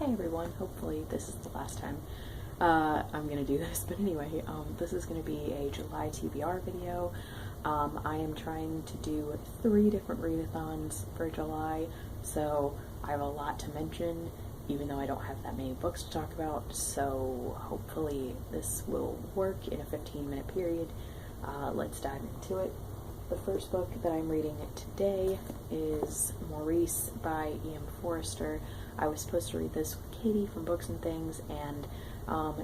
Hey everyone, hopefully this is the last time I'm going to do this, but anyway, this is going to be a July TBR video. I am trying to do 3 different readathons for July, so I have a lot to mention, even though I don't have that many books to talk about, so hopefully this will work in a 15-minute period. Let's dive into it. The first book that I'm reading today is Marissa by E.M. Forster. I was supposed to read this with Katie from Books and Things, and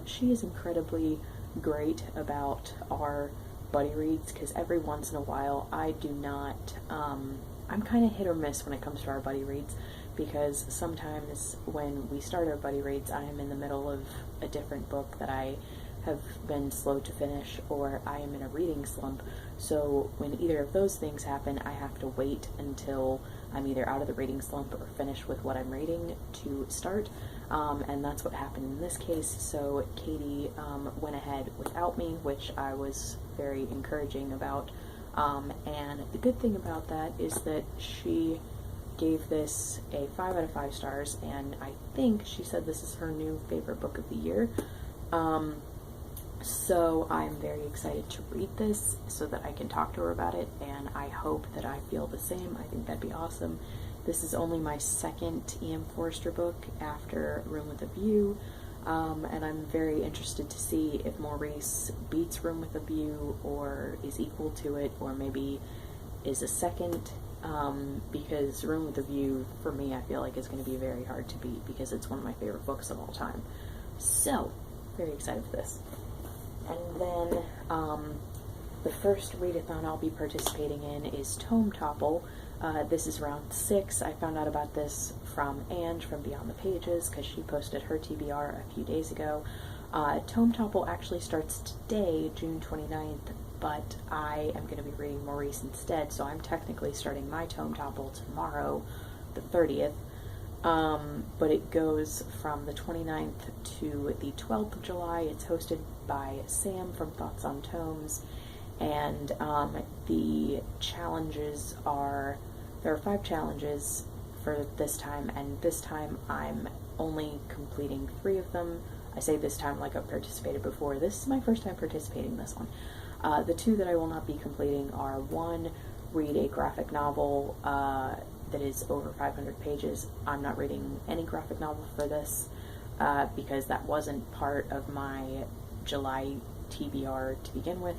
she is incredibly great about our buddy reads, because every once in a while I do not, I'm kind of hit or miss when it comes to our buddy reads, because sometimes when we start our buddy reads, I am in the middle of a different book that I have been slow to finish, or I am in a reading slump. So when either of those things happen, I have to wait until I'm either out of the reading slump or finished with what I'm reading to start, and that's what happened in this case. So Katie went ahead without me, which I was very encouraging about, and the good thing about that is that she gave this a 5 out of 5 stars, and I think she said this is her new favorite book of the year. So I'm very excited to read this so that I can talk to her about it, and I hope that I feel the same. I think that'd be awesome. This is only my second E.M. Forster book after Room with a View, and I'm very interested to see if Marissa beats Room with a View, or is equal to it, or maybe is a second, because Room with a View, for me, I feel like is going to be very hard to beat, because it's one of my favorite books of all time. So, very excited for this. And then the first readathon I'll be participating in is Topple. This is round 6. I found out about this from Ange from Beyond the Pages, because she posted her TBR a few days ago. Topple actually starts today, June 29th, but I am going to be reading Marissa instead, so I'm technically starting my Topple tomorrow, the 30th. But it goes from the 29th to the 12th of July. It's hosted by Sam from Thoughts on Tomes, and the challenges are, there are 5 challenges for this time, and this time I'm only completing 3 of them. I say this time like I've participated before. This is my first time participating in this one. The 2 that I will not be completing are, 1, read a graphic novel that is over 500 pages. I'm not reading any graphic novel for this because that wasn't part of my July TBR to begin with.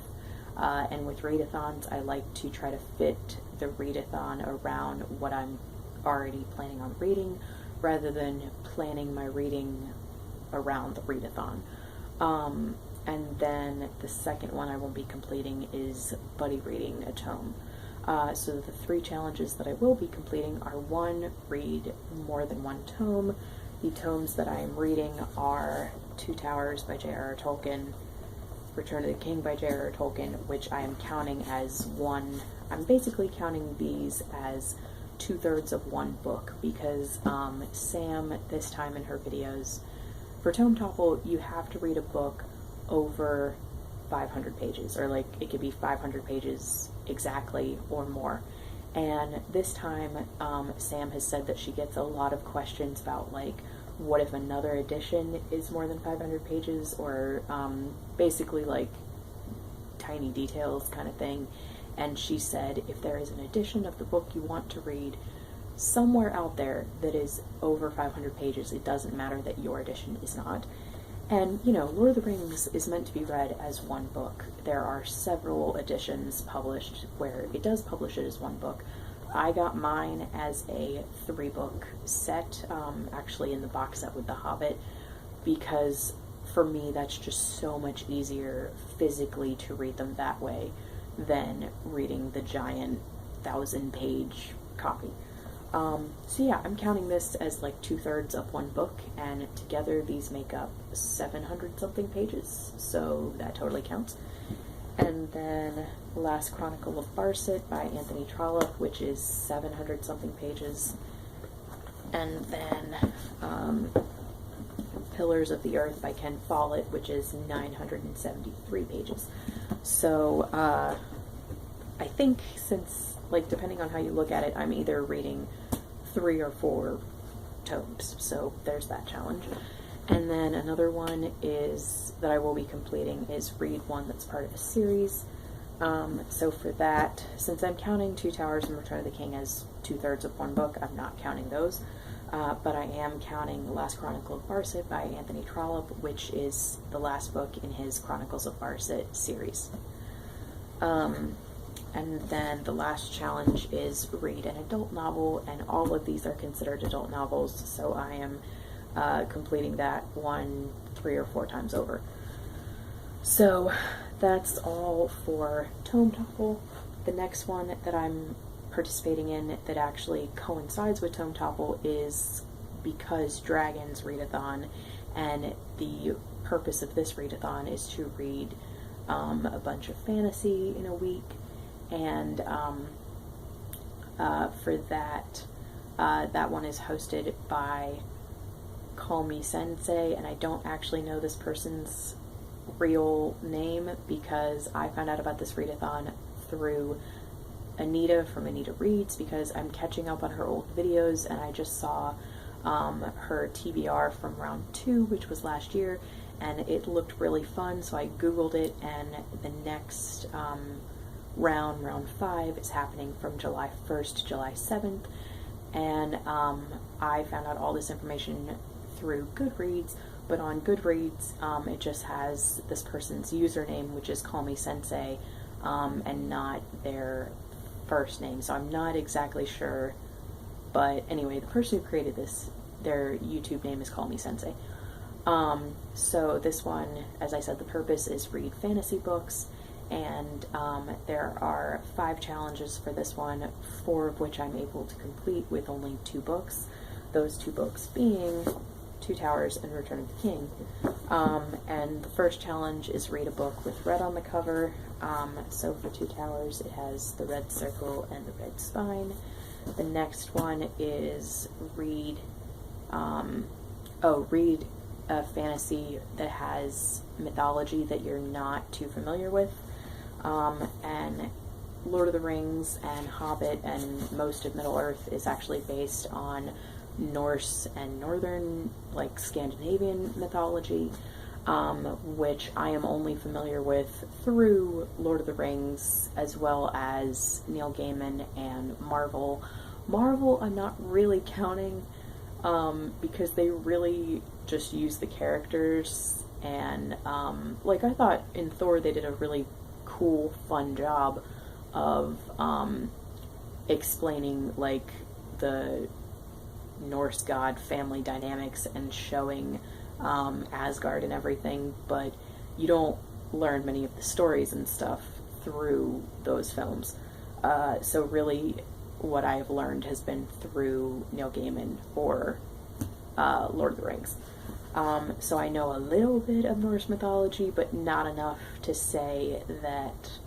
And with readathons, I like to try to fit the readathon around what I'm already planning on reading, rather than planning my reading around the readathon. And then the second one I won't be completing is buddy reading a tome. So the 3 challenges that I will be completing are, 1, read more than 1 tome. The tomes that I am reading are Two Towers by J.R.R. Tolkien, Return of the King by J.R.R. Tolkien, which I am counting as one. I'm basically counting these as 2/3 of one book, because Sam, this time in her videos, for Topple, you have to read a book over 500 pages, or like it could be 500 pages exactly or more. And this time Sam has said that she gets a lot of questions about, like, what if another edition is more than 500 pages, or basically like tiny details kind of thing. And she said if there is an edition of the book you want to read somewhere out there that is over 500 pages, it doesn't matter that your edition is not. And, you know, Lord of the Rings is meant to be read as one book. There are several editions published where it does publish it as one book. I got mine as a 3-book set, actually in the box set with The Hobbit, because for me that's just so much easier physically to read them that way than reading the giant 1,000-page copy. So yeah, I'm counting this as like 2/3 of one book, and together these make up 700 something pages, so that totally counts. And then Last Chronicle of Barset by Anthony Trollope, which is 700 something pages. And then Pillars of the Earth by Ken Follett, which is 973 pages. So I think, since, like, depending on how you look at it, I'm either reading 3 or 4 tomes. So there's that challenge. And then another one is that I will be completing is read one that's part of a series. So for that, since I'm counting Two Towers and Return of the King as 2/3 of one book, I'm not counting those. But I am counting The Last Chronicle of Barset by Anthony Trollope, which is the last book in his Chronicles of Barset series. And then the last challenge is read an adult novel, and all of these are considered adult novels, so I am completing that one 3 or 4 times over. So that's all for Tome Topple. The next one that I'm participating in that actually coincides with Tome Topple is BecauseDragonsReadathon, and the purpose of this readathon is to read a bunch of fantasy in a week, and for that, that one is hosted by Me Sensei, and I don't actually know this person's real name because I found out about this readathon through Anita from Anita Reads, because I'm catching up on her old videos, and I just saw her TBR from round 2, which was last year, and it looked really fun, so I googled it, and the next round 5, is happening from July 1st to July 7th, and I found out all this information through Goodreads, but on Goodreads it just has this person's username, which is Call Me Sensei, and not their first name, so I'm not exactly sure, but anyway, the person who created this, their YouTube name is Call Me Sensei. So this one, as I said, the purpose is read fantasy books, and there are 5 challenges for this one, 4 of which I'm able to complete with only 2 books, those 2 books being Two Towers and Return of the King. And the first challenge is read a book with red on the cover. So for Two Towers, it has the red circle and the red spine. The next one is read a fantasy that has mythology that you're not too familiar with. And Lord of the Rings and Hobbit and most of Middle-earth is actually based on Norse and northern, like Scandinavian mythology, which I am only familiar with through Lord of the Rings, as well as Neil Gaiman and Marvel. Marvel I'm not really counting, because they really just use the characters, and like I thought in Thor they did a really cool, fun job of explaining like the Norse god family dynamics and showing Asgard and everything, but you don't learn many of the stories and stuff through those films. So really what I have learned has been through Neil Gaiman or Lord of the Rings. So I know a little bit of Norse mythology, but not enough to say that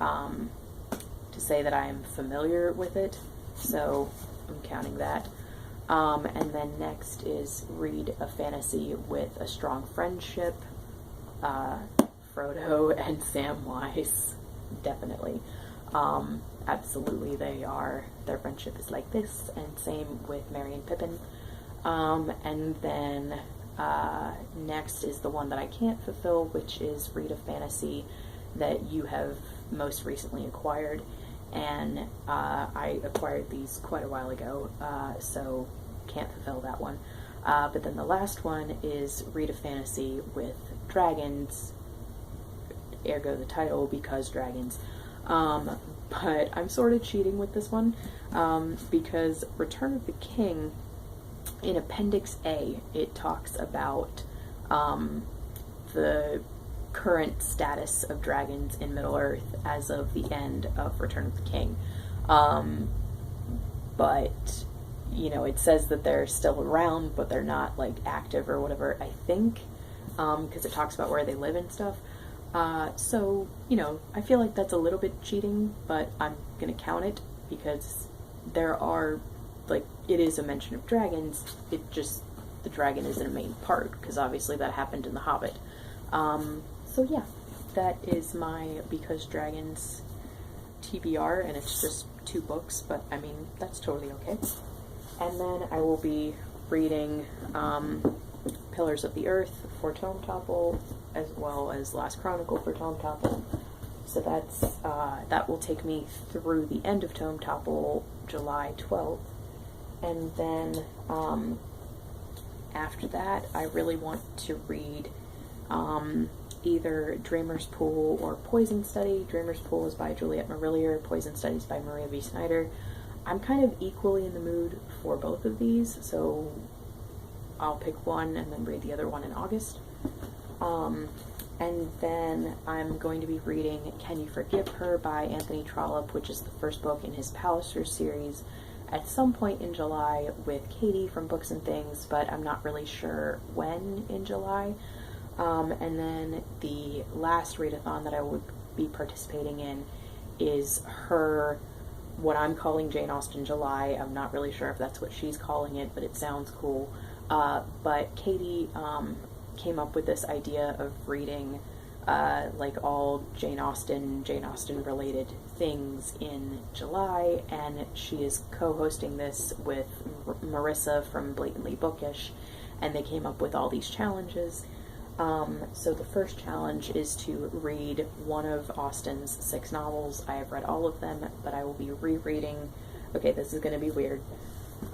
I am familiar with it. So I'm counting that. And then next is read a fantasy with a strong friendship. Frodo and Samwise, definitely. Absolutely, their friendship is like this, and same with Merry and Pippin. And then next is the one that I can't fulfill, which is read a fantasy that you have most recently acquired, and I acquired these quite a while ago, so can't fulfill that one. But then the last one is read a fantasy with dragons, ergo the title, Because Dragons. But I'm sort of cheating with this one, because Return of the King, in Appendix A, it talks about the current status of dragons in Middle-earth as of the end of Return of the King. But, you know, it says that they're still around, but they're not, like, active or whatever, I think, because it talks about where they live and stuff. So, you know, I feel like that's a little bit cheating, but I'm gonna count it, because there are, like, it is a mention of dragons, it just, the dragon isn't a main part, because obviously that happened in The Hobbit. So yeah, that is my Because Dragons TBR, and it's just 2 books, but I mean, that's totally okay. And then I will be reading Pillars of the Earth for Tome Topple, as well as Last Chronicle for Tome Topple. So that's that will take me through the end of Tome Topple, July 12th. And then after that, I really want to read either Dreamer's Pool or Poison Study. Dreamer's Pool is by Juliet Marillier, Poison Study is by Maria V. Snyder. I'm kind of equally in the mood for both of these, so I'll pick one and then read the other one in August. And then I'm going to be reading Can You Forgive Her by Anthony Trollope, which is the first book in his Palliser series, at some point in July with Katie from Books and Things, but I'm not really sure when in July. And then the last readathon that I would be participating in is her, what I'm calling Jane Austen July. I'm not really sure if that's what she's calling it, but it sounds cool. But Katie came up with this idea of reading like all Jane Austen related things in July, and she is co-hosting this with Marissa from Blatantly Bookish, and they came up with all these challenges. So the first challenge is to read one of Austen's 6 novels. I have read all of them, but I will be rereading, okay, this is going to be weird.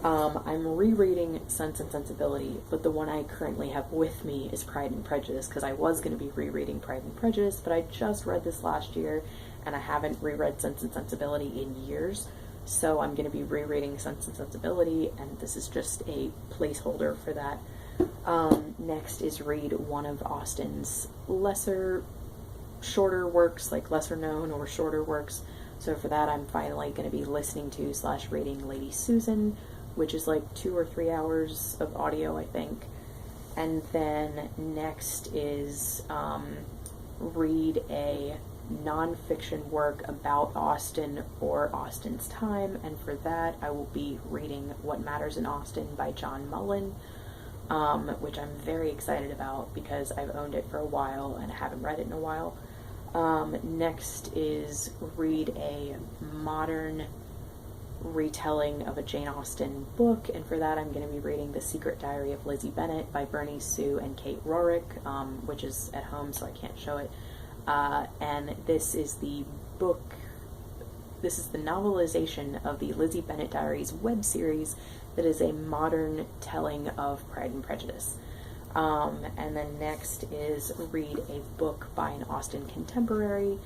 I'm rereading Sense and Sensibility, but the one I currently have with me is Pride and Prejudice, because I was going to be rereading Pride and Prejudice, but I just read this last year, and I haven't reread Sense and Sensibility in years, so I'm going to be rereading Sense and Sensibility, and this is just a placeholder for that. Next is read one of Austen's shorter works, like lesser known or shorter works. So for that, I'm finally going to be listening to / reading Lady Susan, which is like 2 or 3 hours of audio, I think. And then next is read a nonfiction work about Austen or Austen's time, and for that I will be reading What Matters in Austen by John Mullen, which I'm very excited about because I've owned it for a while and I haven't read it in a while. Next is read a modern retelling of a Jane Austen book, and for that I'm going to be reading The Secret Diary of Lizzie Bennet by Bernie Sue and Kate Rorick, which is at home so I can't show it. And this is the novelization of the Lizzie Bennet Diaries web series that is a modern telling of Pride and Prejudice. And then next is read a book by an Austen contemporary,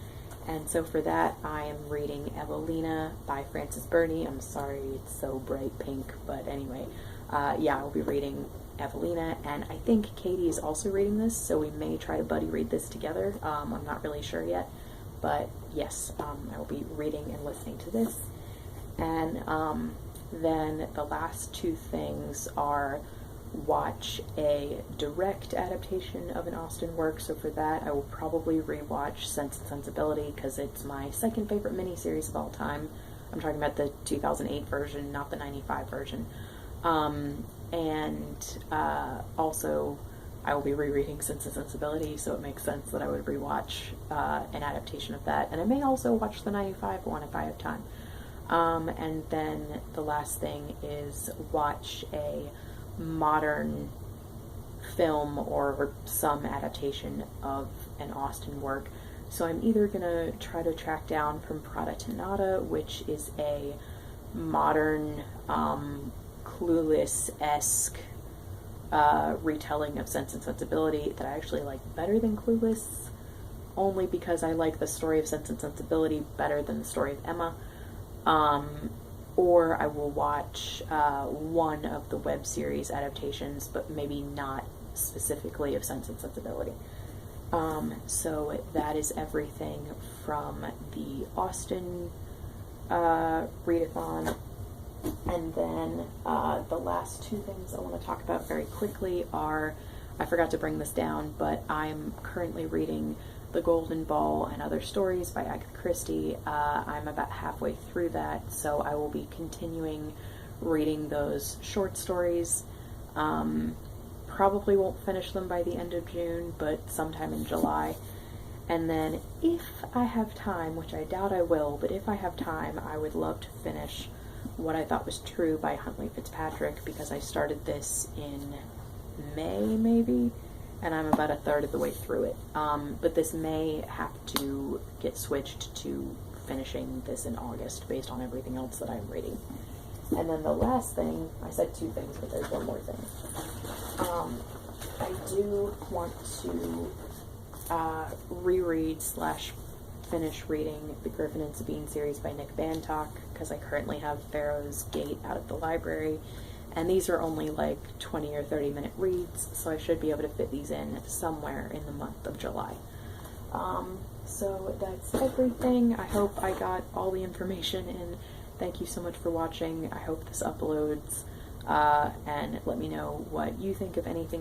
and so for that I am reading Evelina by Frances Burney. I'm sorry it's so bright pink, but anyway, yeah, I'll be reading Evelina, and I think Katie is also reading this, so we may try to buddy read this together. I'm not really sure yet, but yes, I will be reading and listening to this. And then the last 2 things are watch a direct adaptation of an Austen work. So for that I will probably rewatch Sense and Sensibility because it's my second favorite miniseries of all time. I'm talking about the 2008 version, not the 95 version. And also I will be rereading Sense and Sensibility, so it makes sense that I would rewatch an adaptation of that. And I may also watch the 95 one if I have time. And then the last thing is watch a modern film or some adaptation of an Austen work. So I'm either gonna try to track down From Prada to Nada, which is a modern Clueless-esque retelling of Sense and Sensibility that I actually like better than Clueless, only because I like the story of Sense and Sensibility better than the story of Emma. Or I will watch one of the web series adaptations, but maybe not specifically of Sense and Sensibility. So that is everything from the Austen readathon. And then the last 2 things I want to talk about very quickly are, I forgot to bring this down, but I'm currently reading The Golden Ball and Other Stories by Agatha Christie. I'm about halfway through that, so I will be continuing reading those short stories. Probably won't finish them by the end of June, but sometime in July. And then if I have time, which I doubt I will, but if I have time, I would love to finish What I Thought Was True by Huntley Fitzpatrick, because I started this in May, maybe, and I'm about a third of the way through it. But this may have to get switched to finishing this in August based on everything else that I'm reading. And then the last thing, I said two things, but there's one more thing. I do want to reread / finish reading the Griffin and Sabine series by Nick Bantock, because I currently have Pharaoh's Gate out at the library, and these are only like 20 or 30 minute reads, so I should be able to fit these in somewhere in the month of July. So that's everything. I hope I got all the information in. Thank you so much for watching. I hope this uploads, and let me know what you think of anything